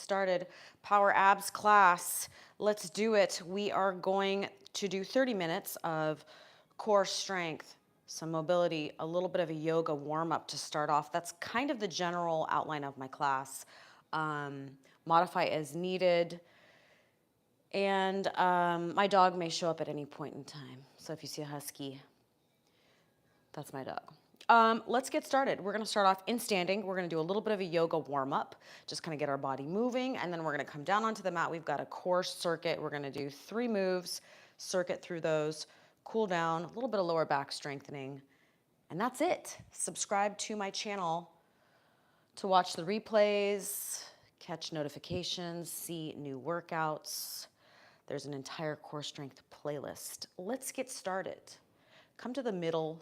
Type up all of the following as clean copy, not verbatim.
started. Power abs class. Let's do it. We are going to do 30 minutes of core strength, some mobility, a little bit of a yoga warm-up to start off. That's kind of the general outline of my class. Modify as needed. And my dog may show up at any point in time. So if you see a husky, that's my dog. Let's get started. We're gonna start off in standing. We're gonna do a little bit of a yoga warm-up, just kind of get our body moving, and then we're gonna come down onto the mat. We've got a core circuit. We're gonna do 3 moves, circuit through those, cool down, a little bit of lower back strengthening, and that's it. Subscribe to my channel to watch the replays, catch notifications, see new workouts. There's an entire core strength playlist. Let's get started. Come to the middle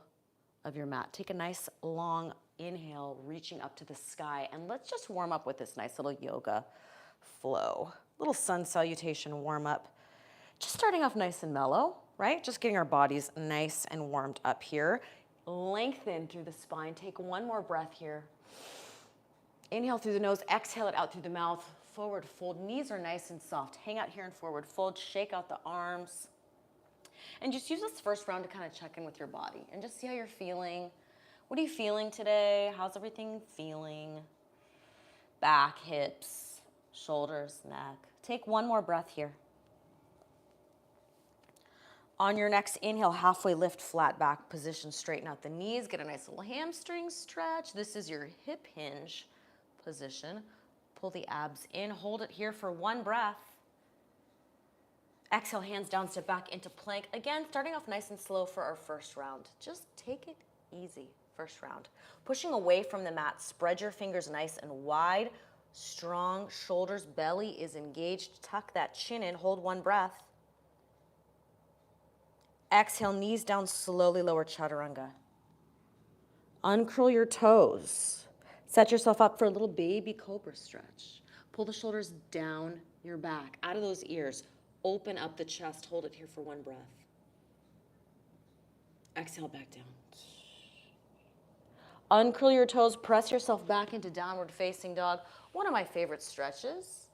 of your mat. Take a nice long inhale, reaching up to the sky, and let's just warm up with this nice little yoga flow. Little sun salutation warm up. Just starting off nice and mellow, right? Just getting our bodies nice and warmed up here. Lengthen through the spine. Take one more breath here. Inhale through the nose, exhale it out through the mouth. Forward fold. Knees are nice and soft. Hang out here in forward fold. Shake out the arms. And just use this first round to kind of check in with your body and just see how you're feeling. What are you feeling today? How's everything feeling? Back, hips, shoulders, neck. Take one more breath here. On your next inhale, halfway lift, flat back position, straighten out the knees, get a nice little hamstring stretch. This is your hip hinge position. Pull the abs in, hold it here for one breath. Exhale, hands down, step back into plank. Again, starting off nice and slow for our first round. Just take it easy, first round. Pushing away from the mat, spread your fingers nice and wide. Strong shoulders, belly is engaged. Tuck that chin in, hold one breath. Exhale, knees down, slowly lower chaturanga. Uncurl your toes. Set yourself up for a little baby cobra stretch. Pull the shoulders down your back, out of those ears. Open up the chest, hold it here for one breath. Exhale, back down. Uncurl your toes, press yourself back into downward facing dog. One of my favorite stretches.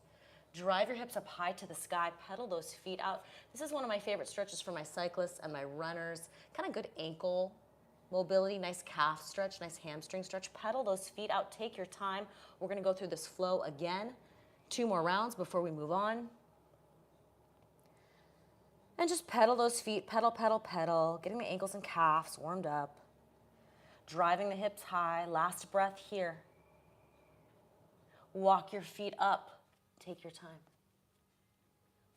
Drive your hips up high to the sky, pedal those feet out. This is one of my favorite stretches for my cyclists and my runners. Kind of good ankle mobility, nice calf stretch, nice hamstring stretch. Pedal those feet out, take your time. We're gonna go through this flow again. 2 more rounds before we move on. And just pedal those feet, pedal, pedal, pedal, getting the ankles and calves warmed up. Driving the hips high, last breath here. Walk your feet up, take your time.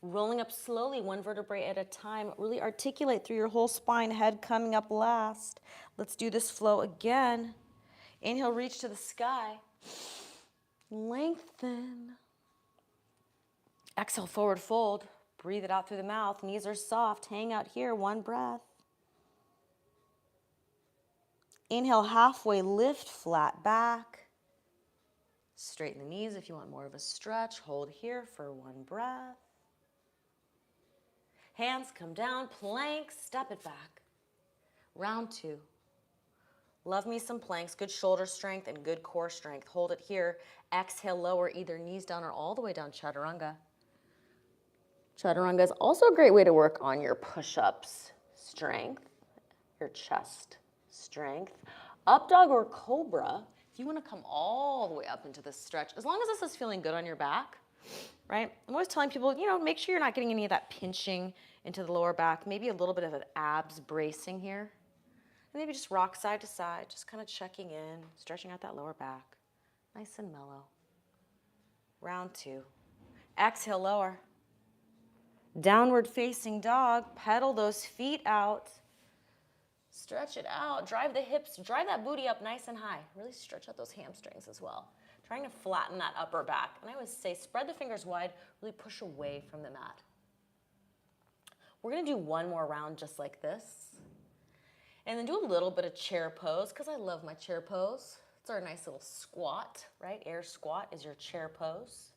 Rolling up slowly, one vertebrae at a time. Really articulate through your whole spine, head coming up last. Let's do this flow again. Inhale, reach to the sky. Lengthen. Exhale, forward fold. Breathe it out through the mouth. Knees are soft. Hang out here. One breath. Inhale, halfway lift, flat back. Straighten the knees if you want more of a stretch. Hold here for one breath. Hands come down, plank, step it back. Round 2. Love me some planks, good shoulder strength and good core strength. Hold it here. Exhale, lower either knees down or all the way down, chaturanga. Chaturanga is also a great way to work on your push-ups strength, your chest strength. Up dog or cobra, if you want to come all the way up into this stretch, as long as this is feeling good on your back, right? I'm always telling people, make sure you're not getting any of that pinching into the lower back, maybe a little bit of an abs bracing here. And maybe just rock side to side, just kind of checking in, stretching out that lower back. Nice and mellow. Round 2. Exhale, lower. Downward facing dog, pedal those feet out. Stretch it out, drive the hips, drive that booty up nice and high. Really stretch out those hamstrings as well. Trying to flatten that upper back. And I always say spread the fingers wide, really push away from the mat. We're gonna do one more round just like this. And then do a little bit of chair pose, because I love my chair pose. It's our nice little squat, right? Air squat is your chair pose.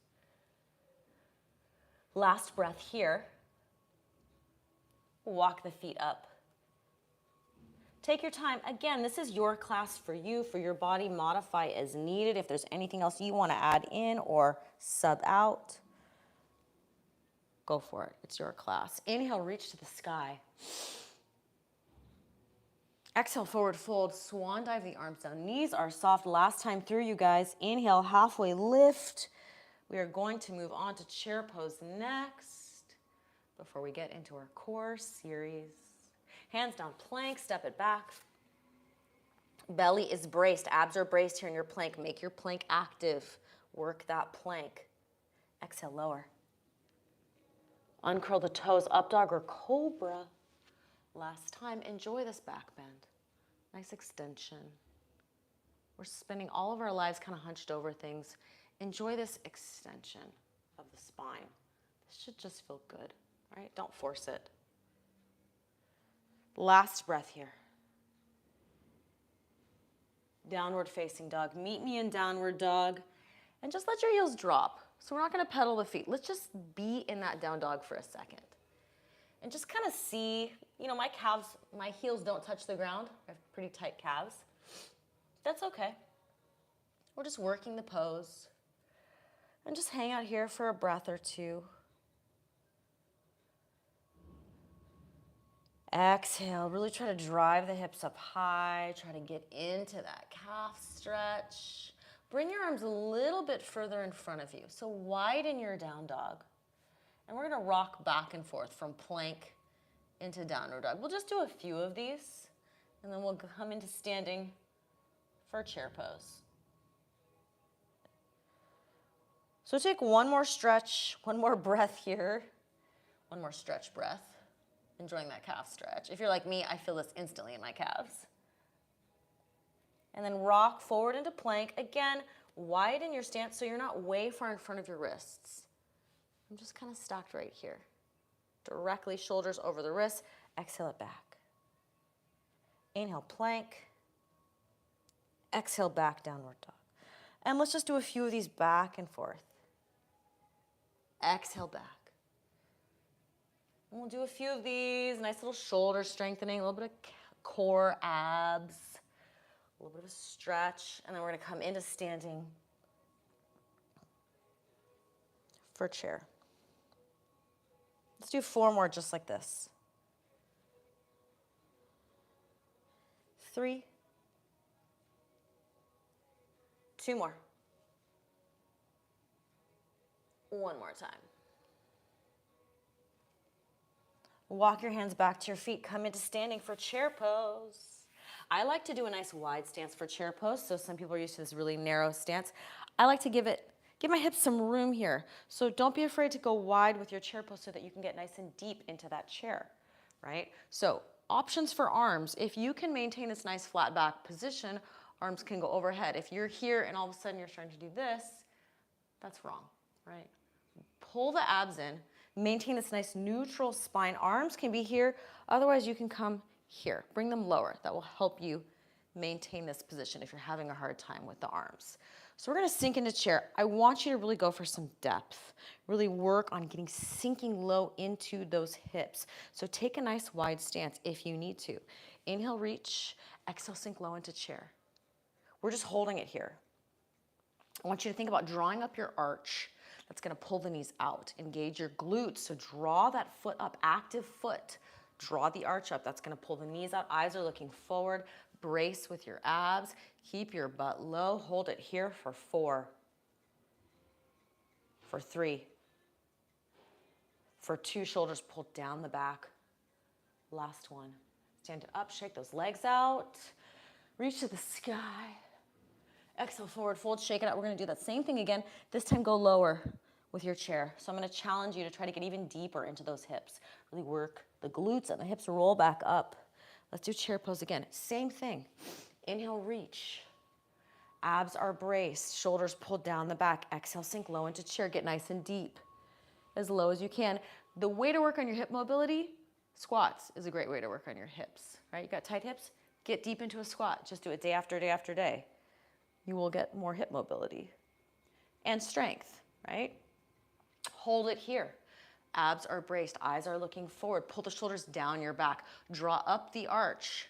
Last breath here. Walk the feet up. Take your time. Again, this is your class for you, for your body. Modify as needed. If there's anything else you want to add in or sub out, go for it. It's your class. Inhale, reach to the sky. Exhale, forward fold. Swan dive the arms down. Knees are soft. Last time through, you guys. Inhale, halfway lift. We are going to move on to chair pose next before we get into our core series. Hands down plank, step it back. Belly is braced, abs are braced here in your plank. Make your plank active. Work that plank. Exhale, lower. Uncurl the toes, up dog or cobra. Last time, enjoy this back bend. Nice extension. We're spending all of our lives kind of hunched over things. Enjoy this extension of the spine. This should just feel good, right? Don't force it. Last breath here. Downward facing dog. Meet me in downward dog. And just let your heels drop. So we're not going to pedal the feet. Let's just be in that down dog for a second. And just kind of see, you know, my heels don't touch the ground. I have pretty tight calves. That's okay. We're just working the pose. And just hang out here for a breath or two. Exhale, really try to drive the hips up high. Try to get into that calf stretch. Bring your arms a little bit further in front of you. So widen your down dog. And we're gonna rock back and forth from plank into downward dog. We'll just do a few of these, and then we'll come into standing for chair pose. So take one more stretch, one more breath here. One more stretch breath. Enjoying that calf stretch. If you're like me, I feel this instantly in my calves. And then rock forward into plank. Again, widen your stance so you're not way far in front of your wrists. I'm just kind of stacked right here. Directly shoulders over the wrists. Exhale it back. Inhale, plank. Exhale, back, downward dog. And let's just do a few of these back and forth. Exhale, back. And we'll do a few of these, nice little shoulder strengthening, a little bit of core, abs, a little bit of a stretch, and then we're gonna come into standing for chair. Let's do 4 more just like this. 3, 2 more. 1 more time. Walk your hands back to your feet. Come into standing for chair pose. I like to do a nice wide stance for chair pose. So some people are used to this really narrow stance. I like to give my hips some room here. So don't be afraid to go wide with your chair pose so that you can get nice and deep into that chair, right? So options for arms. If you can maintain this nice flat back position, arms can go overhead. If you're here and all of a sudden you're starting to do this, that's wrong, right? Pull the abs in. Maintain this nice neutral spine. Arms can be here. Otherwise, you can come here. Bring them lower. That will help you maintain this position if you're having a hard time with the arms. So we're going to sink into chair. I want you to really go for some depth. Really work on sinking low into those hips. So take a nice wide stance if you need to. Inhale, reach. Exhale, sink low into chair. We're just holding it here. I want you to think about drawing up your arch. That's going to pull the knees out. Engage your glutes. So draw that foot up, active foot. Draw the arch up. That's going to pull the knees out. Eyes are looking forward. Brace with your abs. Keep your butt low. Hold it here for 4. For 3. For 2, shoulders pulled down the back. Last one. Stand up, shake those legs out. Reach to the sky. Exhale, forward fold, shake it out. We're going to do that same thing again. This time go lower with your chair. So I'm going to challenge you to try to get even deeper into those hips. Really work the glutes and the hips roll back up. Let's do chair pose again. Same thing. Inhale, reach. Abs are braced. Shoulders pulled down the back. Exhale, sink low into chair. Get nice and deep. As low as you can. The way to work on your hip mobility, squats is a great way to work on your hips, right? You got tight hips? Get deep into a squat. Just do it day after day after day. You will get more hip mobility and strength, right? Hold it here. Abs are braced, eyes are looking forward. Pull the shoulders down your back. Draw up the arch.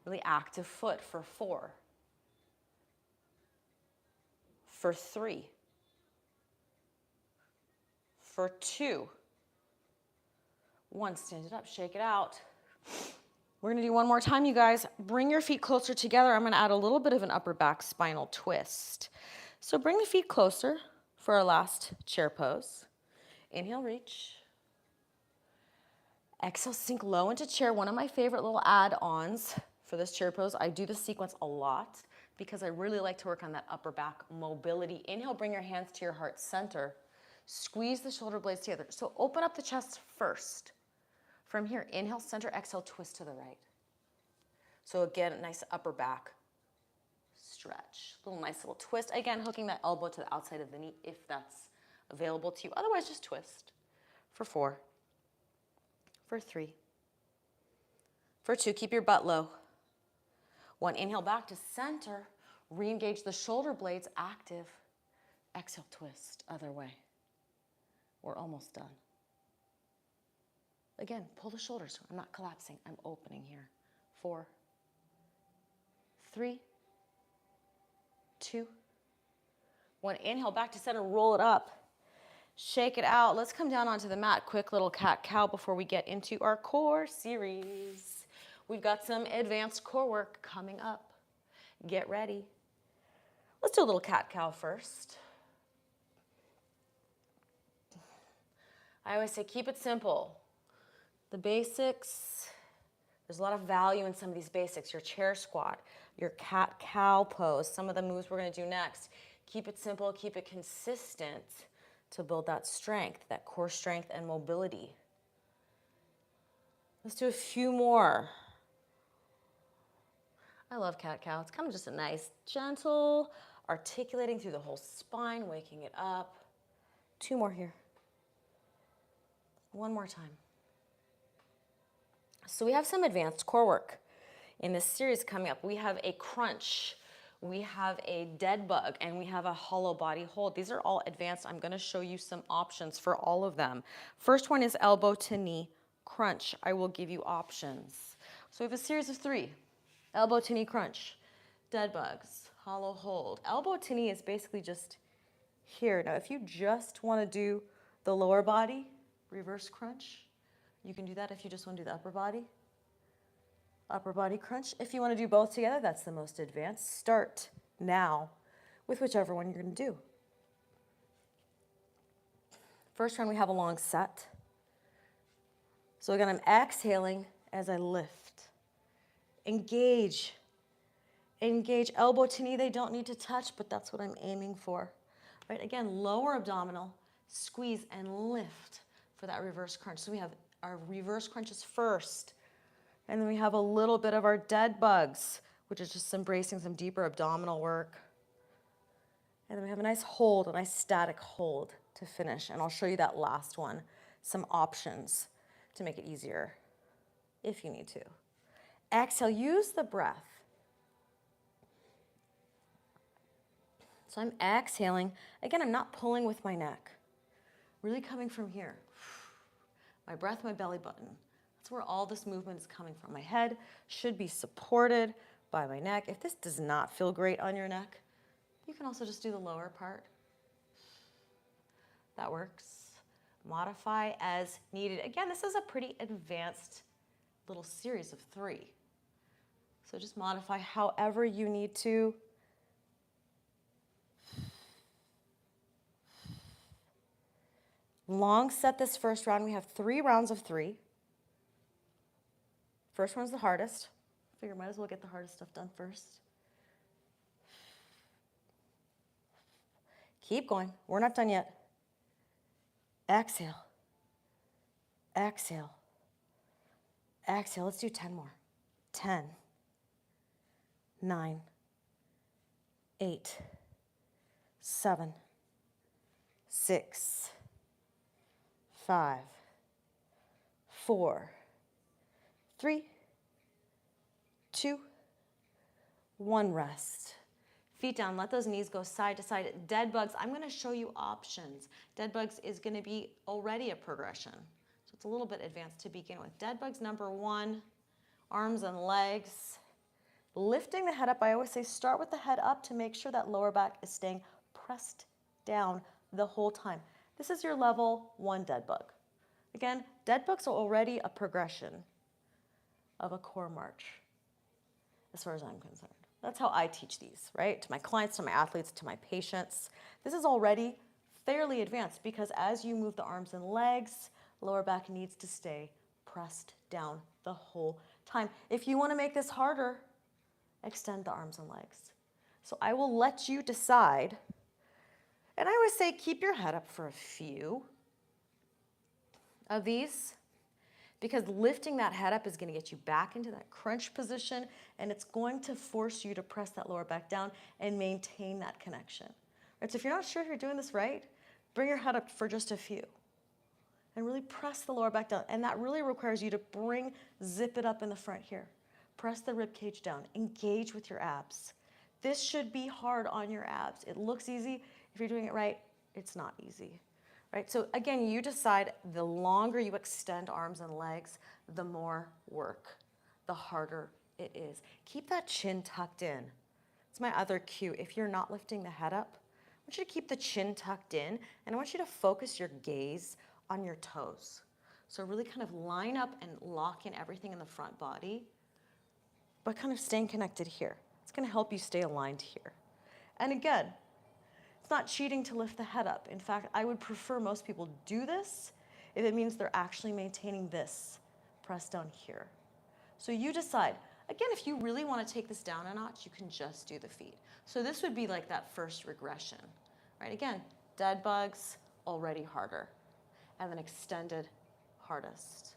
Really active foot for 4, for 3, for 2, 1. Stand it up, shake it out. We're gonna do one more time, you guys. Bring your feet closer together. I'm gonna add a little bit of an upper back spinal twist. So bring the feet closer for our last chair pose. Inhale, reach. Exhale, sink low into chair. One of my favorite little add-ons for this chair pose. I do this sequence a lot because I really like to work on that upper back mobility. Inhale, bring your hands to your heart center. Squeeze the shoulder blades together. So open up the chest first. From here, inhale, center, exhale, twist to the right. So again, a nice upper back stretch. Little nice little twist. Again, hooking that elbow to the outside of the knee if that's available to you. Otherwise, just twist. For 4, for 3, for 2. Keep your butt low. 1, inhale back to center. Re-engage the shoulder blades, active. Exhale, twist, other way. We're almost done. Again, pull the shoulders. I'm not collapsing. I'm opening here. 4, 3, 2, 1. Inhale back to center. Roll it up. Shake it out. Let's come down onto the mat. Quick little cat-cow before we get into our core series. We've got some advanced core work coming up. Get ready. Let's do a little cat-cow first. I always say keep it simple. The basics, there's a lot of value in some of these basics. Your chair squat, your cat-cow pose, some of the moves we're going to do next. Keep it simple, keep it consistent to build that strength, that core strength and mobility. Let's do a few more. I love cat-cow. It's kind of just a nice, gentle, articulating through the whole spine, waking it up. 2 more here. 1 more time. So we have some advanced core work in this series coming up. We have a crunch, we have a dead bug, and we have a hollow body hold. These are all advanced. I'm going to show you some options for all of them. First one is elbow to knee crunch. I will give you options. So we have a series of 3. Elbow to knee crunch, dead bugs, hollow hold. Elbow to knee is basically just here. Now if you just want to do the lower body, reverse crunch, you can do that if you just want to do the upper body crunch. If you want to do both together, that's the most advanced. Start now with whichever one you're going to do. First round, we have a long set. So again, I'm exhaling as I lift. Engage. Engage. Elbow to knee, they don't need to touch, but that's what I'm aiming for. Right? Again, lower abdominal, squeeze and lift for that reverse crunch. So we have our reverse crunches first. And then we have a little bit of our dead bugs, which is just embracing some deeper abdominal work. And then we have a nice hold, a nice static hold to finish. And I'll show you that last one, some options to make it easier if you need to. Exhale, use the breath. So I'm exhaling. Again, I'm not pulling with my neck. Really coming from here. My breath, my belly button. That's where all this movement is coming from. My head should be supported by my neck. If this does not feel great on your neck, you can also just do the lower part. That works. Modify as needed. Again, this is a pretty advanced little series of 3. So just modify however you need to. Long set this first round. We have 3 rounds of 3. First one's the hardest. Figure might as well get the hardest stuff done first. Keep going. We're not done yet. Exhale. Exhale. Exhale. Let's do 10 more. 10, 9, 8, 7, 6, 5, 4, 3, 2, 1, rest. Feet down, let those knees go side to side. Dead bugs, I'm gonna show you options. Dead bugs is gonna be already a progression. So it's a little bit advanced to begin with. Dead bugs number 1, arms and legs. Lifting the head up, I always say start with the head up to make sure that lower back is staying pressed down the whole time. This is your level 1 dead bug. Again, dead bugs are already a progression of a core march, as far as I'm concerned. That's how I teach these, right? To my clients, to my athletes, to my patients. This is already fairly advanced because as you move the arms and legs, lower back needs to stay pressed down the whole time. If you want to make this harder, extend the arms and legs. So I will let you decide. And I always say keep your head up for a few of these, because lifting that head up is going to get you back into that crunch position, and it's going to force you to press that lower back down and maintain that connection. Right? So if you're not sure if you're doing this right, bring your head up for just a few and really press the lower back down. And that really requires you to zip it up in the front here. Press the rib cage down. Engage with your abs. This should be hard on your abs. It looks easy. If you're doing it right, it's not easy. Right? So again, you decide the longer you extend arms and legs, the more work, the harder it is. Keep that chin tucked in. It's my other cue. If you're not lifting the head up, I want you to keep the chin tucked in, and I want you to focus your gaze on your toes. So really kind of line up and lock in everything in the front body, but kind of staying connected here. It's going to help you stay aligned here. And again, it's not cheating to lift the head up. In fact, I would prefer most people do this if it means they're actually maintaining this press down here. So you decide. Again, if you really want to take this down a notch, you can just do the feet. So this would be like that first regression, right? Again, dead bugs, already harder, and then extended, hardest.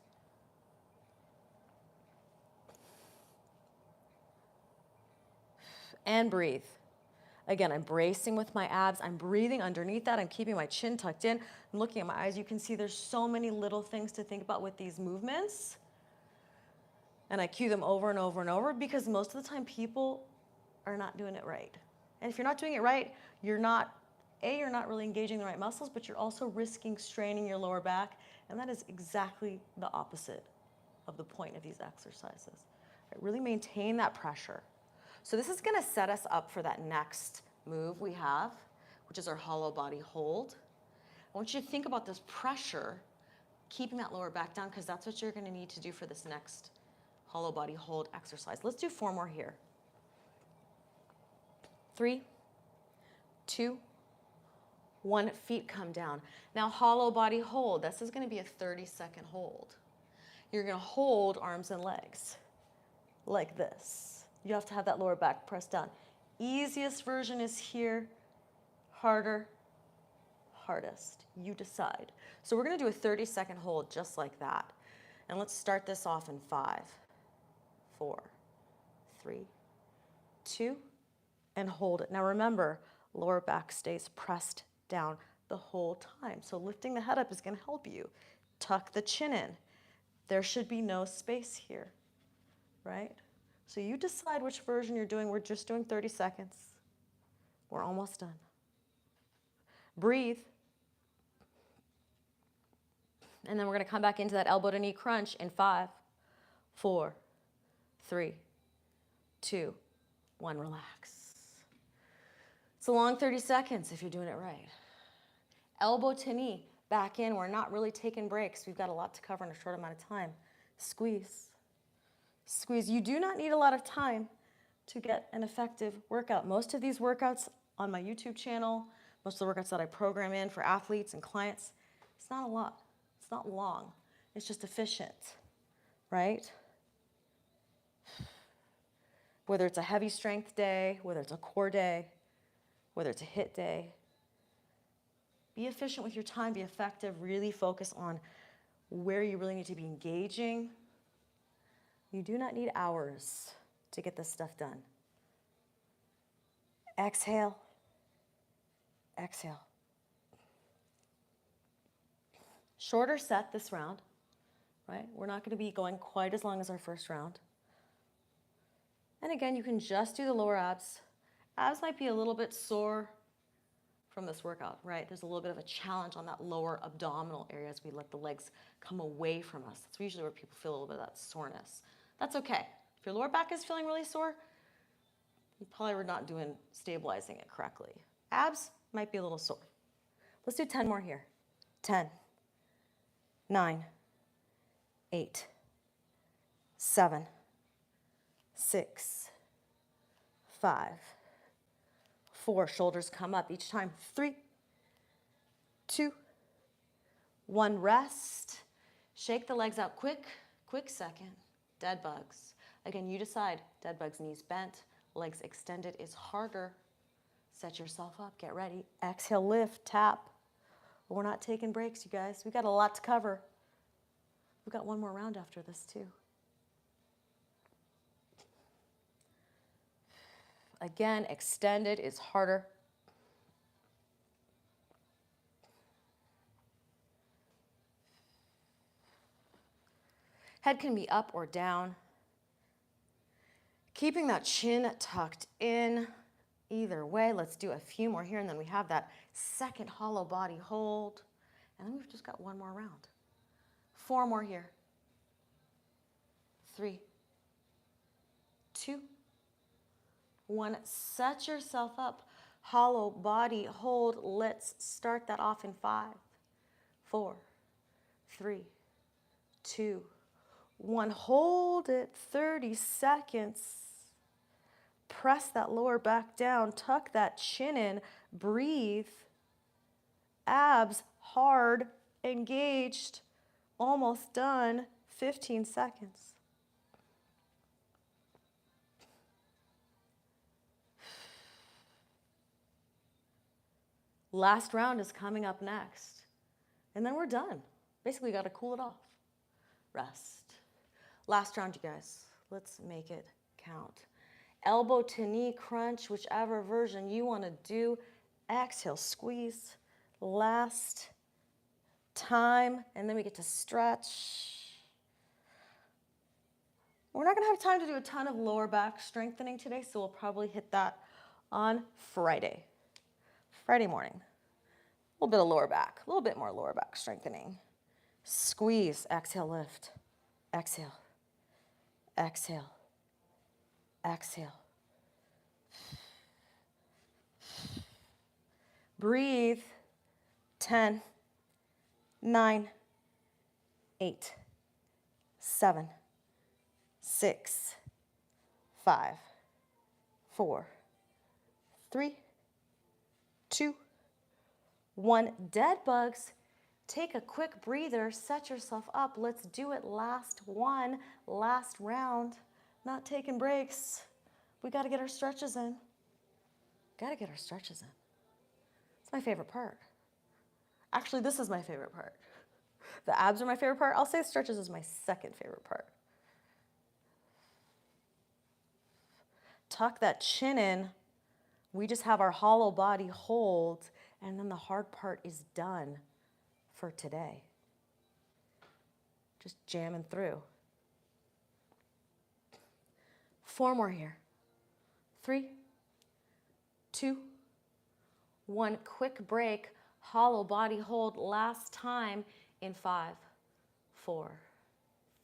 And breathe. Again, I'm bracing with my abs. I'm breathing underneath that. I'm keeping my chin tucked in. I'm looking at my eyes. You can see there's so many little things to think about with these movements. And I cue them over and over and over because most of the time people are not doing it right. And if you're not doing it right, you're not really engaging the right muscles, but you're also risking straining your lower back. And that is exactly the opposite of the point of these exercises. Right? Really maintain that pressure. So this is going to set us up for that next move we have, which is our hollow body hold. I want you to think about this pressure, keeping that lower back down, because that's what you're going to need to do for this next hollow body hold exercise. Let's do 4 more here. 3, 2, 1, feet come down. Now hollow body hold, this is going to be a 30-second hold. You're going to hold arms and legs like this. You have to have that lower back pressed down. Easiest version is here, harder, hardest. You decide. So we're going to do a 30-second hold just like that. And let's start this off in 5, 4, 3, 2, and hold it. Now remember, lower back stays pressed down the whole time. So lifting the head up is going to help you. Tuck the chin in. There should be no space here, right? So you decide which version you're doing. We're just doing 30 seconds. We're almost done. Breathe. And then we're going to come back into that elbow to knee crunch in 5, 4, 3, 2, 1. Relax. It's a long 30 seconds if you're doing it right. Elbow to knee, back in. We're not really taking breaks. We've got a lot to cover in a short amount of time. Squeeze. Squeeze. You do not need a lot of time to get an effective workout. Most of these workouts on my YouTube channel, most of the workouts that I program in for athletes and clients, it's not a lot. It's not long. It's just efficient, right? Whether it's a heavy strength day, whether it's a core day, whether it's a HIIT day, be efficient with your time, be effective, really focus on where you really need to be engaging. You do not need hours to get this stuff done. Exhale, exhale. Shorter set this round, right? We're not going to be going quite as long as our first round. And again, you can just do the lower abs. Abs might be a little bit sore from this workout, right? There's a little bit of a challenge on that lower abdominal area as we let the legs come away from us. That's usually where people feel a little bit of that soreness. That's okay. If your lower back is feeling really sore, You probably were not stabilizing it correctly. Abs might be a little sore. Let's do 10 more here. 10, 9, 8, 7, 6, 5, 4. Shoulders come up each time. 3, 2, 1. Rest. Shake the legs out quick second. Dead bugs. Again, you decide. Dead bugs, knees bent, legs extended is harder. Set yourself up. Get ready. Exhale, lift, tap. We're not taking breaks, you guys. We got a lot to cover. We've got one more round after this, too. Again, extended is harder. Head can be up or down. Keeping that chin tucked in. Either way, let's do a few more here, and then we have that second hollow body hold. And then we've just got one more round. 4 more here. 3, 2, 1. Set yourself up. Hollow body hold. Let's start that off in 5, 4, 3, 2, 1. Hold it 30 seconds. Press that lower back down. Tuck that chin in. Breathe. Abs hard, engaged. Almost done. 15 seconds. Last round is coming up next. And then we're done. Basically, got to cool it off. Rest. Last round, you guys. Let's make it count. Elbow to knee crunch, whichever version you want to do. Exhale, squeeze. Last time. And then we get to stretch. We're not going to have time to do a ton of lower back strengthening today, so we'll probably hit that on Friday. Friday morning. A little bit of lower back, a little bit more lower back strengthening. Squeeze, exhale, lift. Exhale, exhale, exhale. Breathe. 10, 9, 8, 7, 6, 5, 4, 3, 2, 1. Dead bugs. Take a quick breather. Set yourself up. Let's do it. Last one. Last round. Not taking breaks. We got to get our stretches in. Got to get our stretches in. It's my favorite part. Actually, this is my favorite part. The abs are my favorite part. I'll say stretches is my second favorite part. Tuck that chin in. We just have our hollow body hold, and then the hard part is done for today. Just jamming through. 4 more here. 3, 2, 1. Quick break. Hollow body hold. Last time in 5, 4,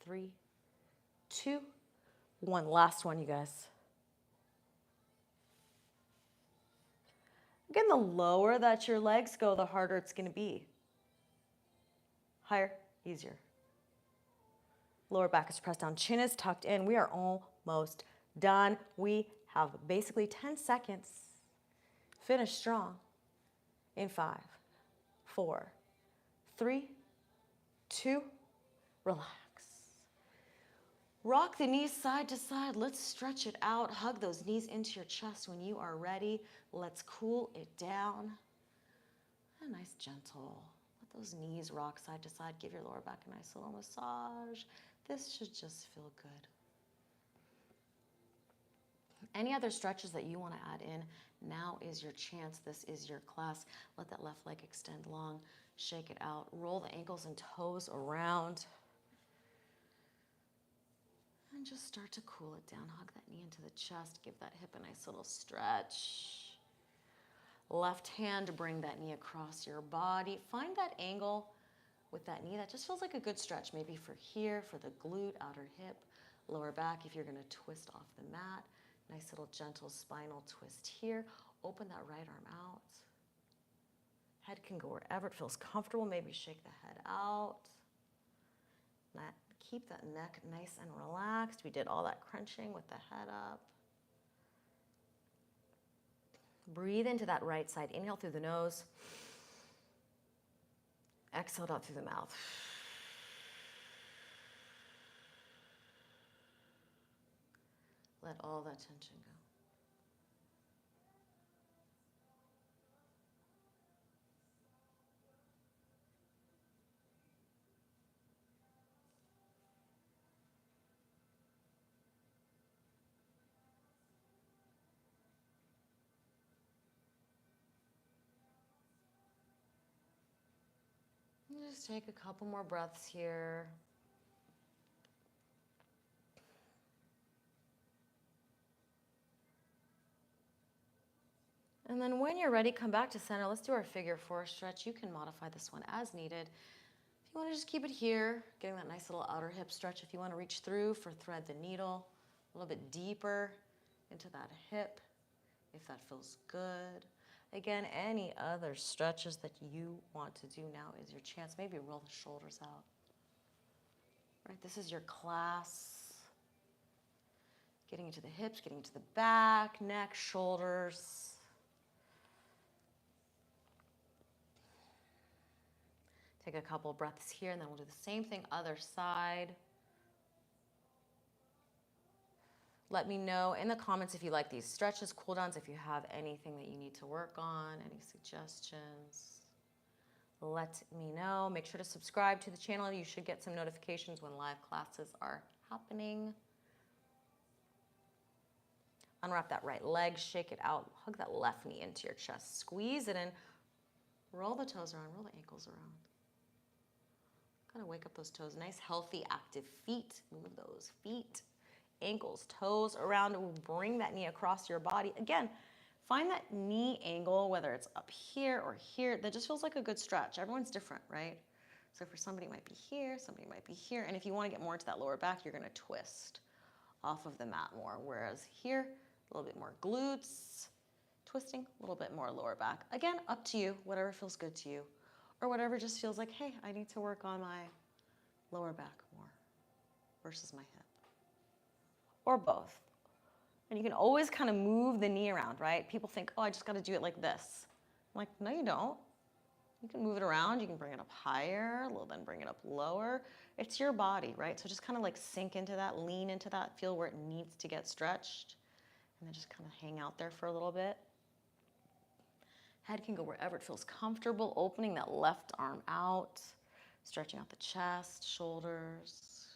3, 2, 1. Last one, you guys. Again, the lower that your legs go, the harder it's going to be. Higher, easier. Lower back is pressed down. Chin is tucked in. We are almost done. We have basically 10 seconds. Finish strong in 5, 4, 3, 2, relax. Rock the knees side to side. Let's stretch it out. Hug those knees into your chest when you are ready. Let's cool it down. A nice gentle. Let those knees rock side to side. Give your lower back a nice little massage. This should just feel good. Any other stretches that you want to add in, now is your chance. This is your class. Let that left leg extend long. Shake it out. Roll the ankles and toes around. And just start to cool it down. Hug that knee into the chest. Give that hip a nice little stretch. Left hand, bring that knee across your body. Find that angle with that knee. That just feels like a good stretch. Maybe for here, for the glute, outer hip, lower back if you're going to twist off the mat. Nice little gentle spinal twist here. Open that right arm out. Head can go wherever it feels comfortable. Maybe shake the head out. Keep that neck nice and relaxed. We did all that crunching with the head up. Breathe into that right side. Inhale through the nose. Exhale out through the mouth. Let all that tension go. Just take a couple more breaths here. And then when you're ready, come back to center. Let's do our figure four stretch. You can modify this one as needed. If you want to just keep it here, getting that nice little outer hip stretch. If you want to reach through for thread the needle, a little bit deeper into that hip, if that feels good. Again, any other stretches that you want to do now is your chance. Maybe roll the shoulders out. Right, this is your class. Getting into the hips, getting into the back, neck, shoulders. Take a couple breaths here, and then we'll do the same thing, other side. Let me know in the comments if you like these stretches, cool downs, if you have anything that you need to work on, any suggestions. Let me know. Make sure to subscribe to the channel. You should get some notifications when live classes are happening. Unwrap that right leg, shake it out, hug that left knee into your chest, squeeze it in, roll the toes around, roll the ankles around. Kind of wake up those toes. Nice, healthy, active feet. Move those feet, ankles, toes around. Bring that knee across your body. Again, find that knee angle, whether it's up here or here. That just feels like a good stretch. Everyone's different, right? So for somebody, it might be here. Somebody might be here. And if you want to get more into that lower back, you're going to twist off of the mat more. Whereas here, a little bit more glutes, twisting, a little bit more lower back. Again, up to you, whatever feels good to you. Or whatever just feels like, hey, I need to work on my lower back more versus my hip. Or both. And you can always kind of move the knee around, right? People think, oh, I just got to do it like this. I'm like, no, you don't. You can move it around. You can bring it up higher, then bring it up lower. It's your body, right? So just kind of like sink into that, lean into that, feel where it needs to get stretched, and then just kind of hang out there for a little bit. Head can go wherever it feels comfortable, opening that left arm out, stretching out the chest, shoulders.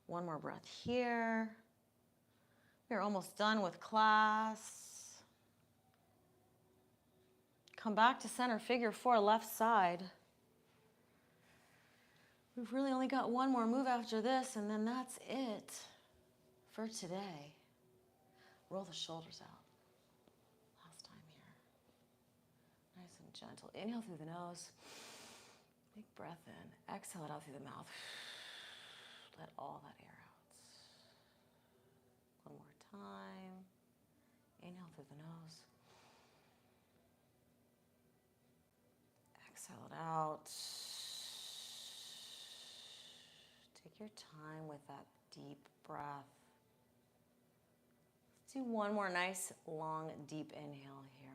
One more breath here. We're almost done with class. Come back to center, figure four, left side. We've really only got one more move after this, and then that's it for today. Roll the shoulders out. Nice and gentle. Inhale through the nose. Big breath in. Exhale it out through the mouth. Let all that air out. One more time. Inhale through the nose. Exhale it out. Take your time with that deep breath. Let's do one more nice, long, deep inhale here.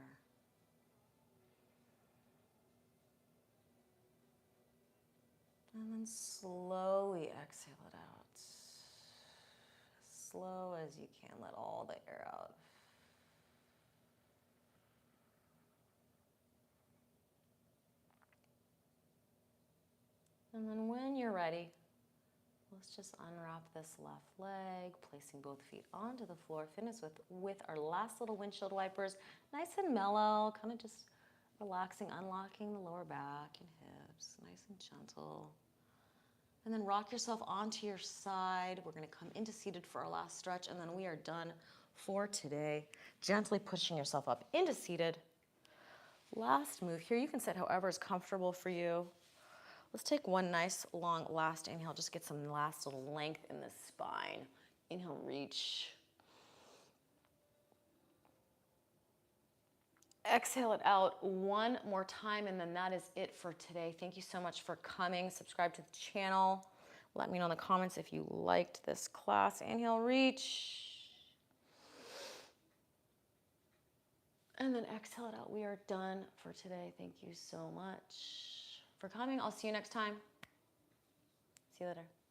And then slowly exhale it out. As slow as you can, let all the air out. And then when you're ready, let's just unwrap this left leg, placing both feet onto the floor. Finish with our last little windshield wipers. Nice and mellow, kind of just relaxing, unlocking the lower back and hips. Nice and gentle. And then rock yourself onto your side. We're going to come into seated for our last stretch, and then we are done for today. Gently pushing yourself up into seated. Last move here. You can sit however is comfortable for you. Let's take one nice long last inhale. Just get some last little length in the spine. Inhale, reach. Exhale it out one more time, and then that is it for today. Thank you so much for coming. Subscribe to the channel. Let me know in the comments if you liked this class. Inhale, reach. And then exhale it out. We are done for today. Thank you so much for coming. I'll see you next time. See you later.